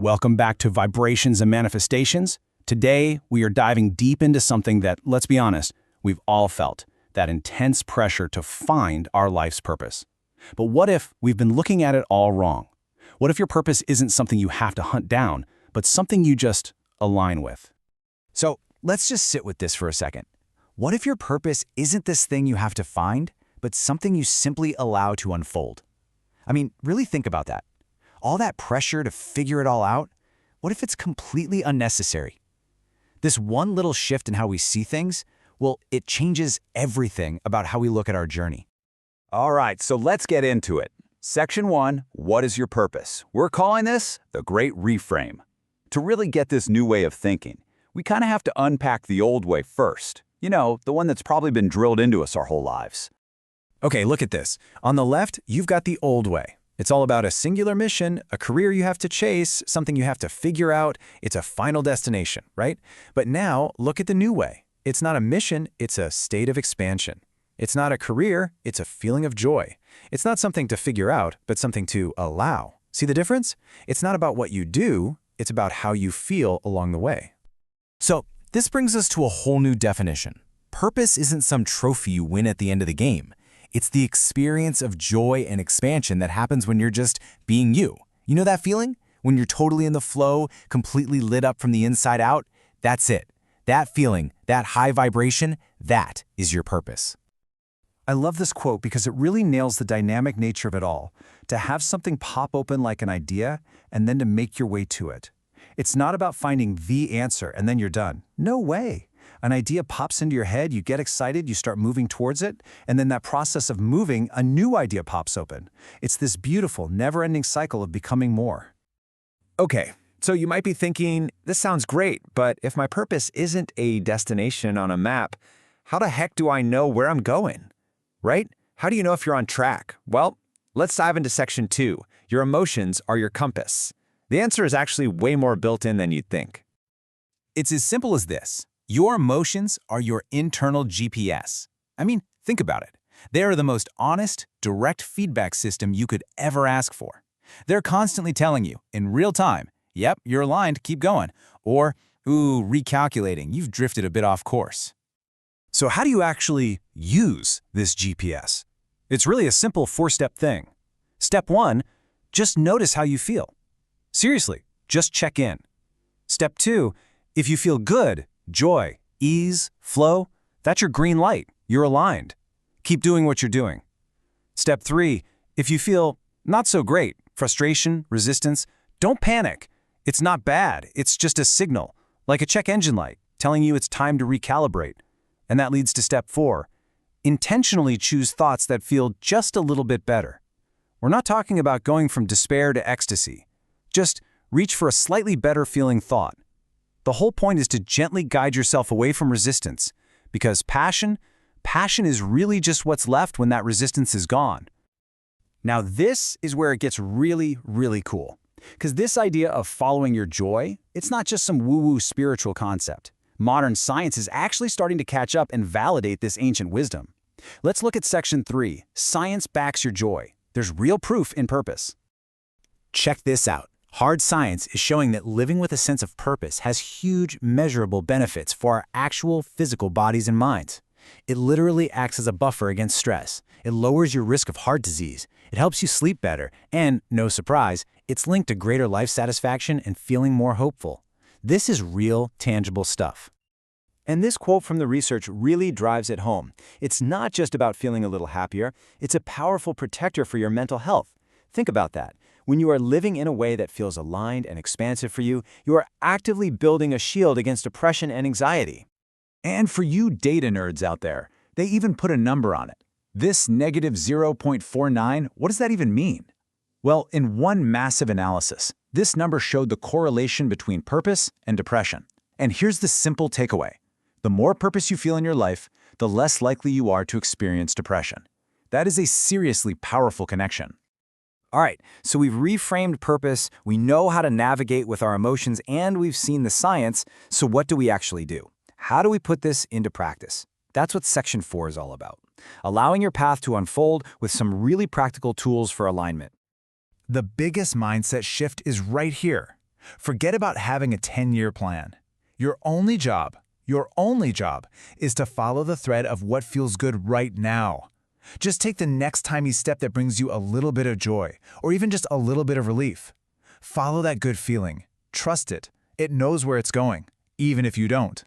Welcome back to Vibrations and Manifestations. Today, we are diving deep into something that, let's be honest, we've all felt, that intense pressure to find our life's purpose. But what if we've been looking at it all wrong? What if your purpose isn't something you have to hunt down, but something you just align with? So let's just sit with this for a second. What if your purpose isn't this thing you have to find, but something you simply allow to unfold? I mean, really think about that. All that pressure to figure it all out, what if it's completely unnecessary? This one little shift in how we see things, well, it changes everything about how we look at our journey. All right, so let's get into it. Section 1, what is your purpose? We're calling this the Great Reframe. To really get this new way of thinking, we kind of have to unpack the old way first. You know, the one that's probably been drilled into us our whole lives. Okay, look at this. On the left, you've got the old way. It's all about a singular mission, a career you have to chase, something you have to figure out. It's a final destination, right? But now, look at the new way. It's not a mission, it's a state of expansion. It's not a career, it's a feeling of joy. It's not something to figure out, but something to allow. See the difference? It's not about what you do, it's about how you feel along the way. So, this brings us to a whole new definition. Purpose isn't some trophy you win at the end of the game. It's the experience of joy and expansion that happens when you're just being you. You know that feeling? When you're totally in the flow, completely lit up from the inside out? That's it. That feeling, that high vibration, that is your purpose. I love this quote because it really nails the dynamic nature of it all. To have something pop open like an idea and then to make your way to it. It's not about finding the answer and then you're done. No way. An idea pops into your head, you get excited, you start moving towards it, and then that process of moving, a new idea pops open. It's this beautiful, never-ending cycle of becoming more. Okay, so you might be thinking, this sounds great, but if my purpose isn't a destination on a map, how the heck do I know where I'm going? Right? How do you know if you're on track? Well, let's dive into section 2. Your emotions are your compass. The answer is actually way more built in than you'd think. It's as simple as this. Your emotions are your internal GPS. I mean, think about it. They are the most honest, direct feedback system you could ever ask for. They're constantly telling you, in real time, yep, you're aligned, keep going, or, ooh, recalculating, you've drifted a bit off course. So how do you actually use this GPS? It's really a simple 4-step thing. Step 1, just notice how you feel. Seriously, just check in. Step 2, if you feel good, joy, ease, flow, that's your green light. You're aligned. Keep doing what you're doing. Step 3, if you feel not so great, frustration, resistance, don't panic. It's not bad. It's just a signal, like a check engine light, telling you it's time to recalibrate. And that leads to step 4. Intentionally choose thoughts that feel just a little bit better. We're not talking about going from despair to ecstasy. Just reach for a slightly better feeling thought. The whole point is to gently guide yourself away from resistance, because passion is really just what's left when that resistance is gone. Now this is where it gets really, really cool. Because this idea of following your joy, it's not just some woo-woo spiritual concept. Modern science is actually starting to catch up and validate this ancient wisdom. Let's look at section 3, Science Backs Your Joy. There's real proof in purpose. Check this out. Hard science is showing that living with a sense of purpose has huge, measurable benefits for our actual physical bodies and minds. It literally acts as a buffer against stress. It lowers your risk of heart disease. It helps you sleep better. And, no surprise, it's linked to greater life satisfaction and feeling more hopeful. This is real, tangible stuff. And this quote from the research really drives it home. It's not just about feeling a little happier. It's a powerful protector for your mental health. Think about that. When you are living in a way that feels aligned and expansive for you, you are actively building a shield against depression and anxiety. And for you data nerds out there, they even put a number on it. This negative 0.49, what does that even mean? Well, in one massive analysis, this number showed the correlation between purpose and depression. And here's the simple takeaway. The more purpose you feel in your life, the less likely you are to experience depression. That is a seriously powerful connection. All right, so we've reframed purpose, we know how to navigate with our emotions, and we've seen the science, so what do we actually do? How do we put this into practice? That's what section 4 is all about. Allowing your path to unfold with some really practical tools for alignment. The biggest mindset shift is right here. Forget about having a 10-year plan. Your only job is to follow the thread of what feels good right now. Just take the next tiny step that brings you a little bit of joy, or even just a little bit of relief. Follow that good feeling. Trust it. It knows where it's going, even if you don't.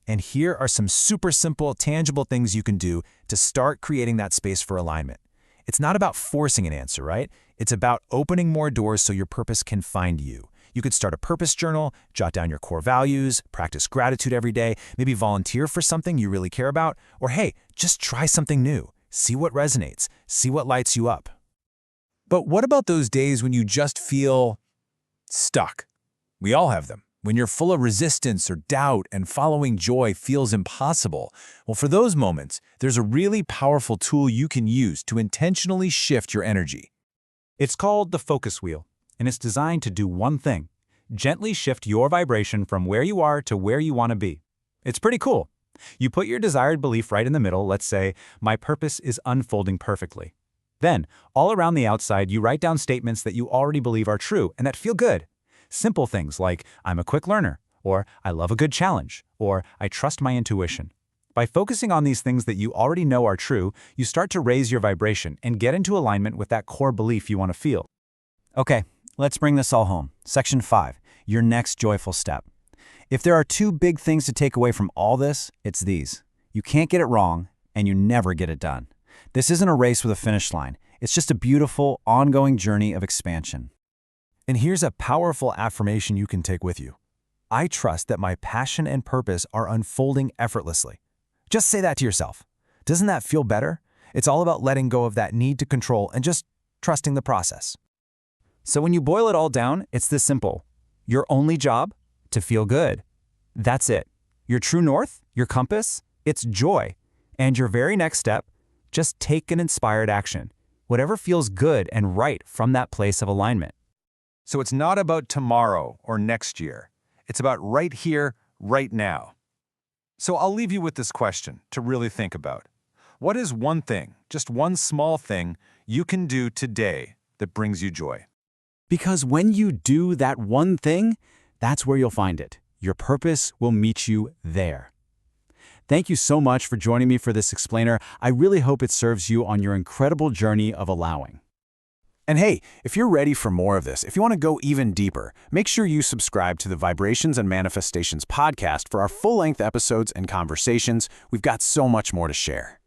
And here are some super simple, tangible things you can do to start creating that space for alignment. It's not about forcing an answer, right? It's about opening more doors so your purpose can find you. You could start a purpose journal, jot down your core values, practice gratitude every day, maybe volunteer for something you really care about, or hey, just try something new. See what resonates, see what lights you up. But what about those days when you just feel stuck? We all have them. When you're full of resistance or doubt and following joy feels impossible. Well, for those moments, there's a really powerful tool you can use to intentionally shift your energy. It's called the focus wheel, and it's designed to do one thing: gently shift your vibration from where you are to where you want to be. It's pretty cool. You put your desired belief right in the middle. Let's say, my purpose is unfolding perfectly. Then, all around the outside, you write down statements that you already believe are true and that feel good. Simple things like, I'm a quick learner, or I love a good challenge, or I trust my intuition. By focusing on these things that you already know are true, you start to raise your vibration and get into alignment with that core belief you want to feel. Okay, let's bring this all home. Section 5, your next joyful step. If there are two big things to take away from all this, it's these. You can't get it wrong, and you never get it done. This isn't a race with a finish line. It's just a beautiful, ongoing journey of expansion. And here's a powerful affirmation you can take with you. I trust that my passion and purpose are unfolding effortlessly. Just say that to yourself. Doesn't that feel better? It's all about letting go of that need to control and just trusting the process. So when you boil it all down, it's this simple. Your only job? To feel good. That's it. Your true north, your compass, it's joy. And your very next step, just take an inspired action. Whatever feels good and right from that place of alignment. So it's not about tomorrow or next year. It's about right here, right now. So I'll leave you with this question to really think about. What is one thing, just one small thing, you can do today that brings you joy? Because when you do that one thing, that's where you'll find it. Your purpose will meet you there. Thank you so much for joining me for this explainer. I really hope it serves you on your incredible journey of allowing. And hey, if you're ready for more of this, if you want to go even deeper, make sure you subscribe to the Vibrations and Manifestations podcast for our full-length episodes and conversations. We've got so much more to share.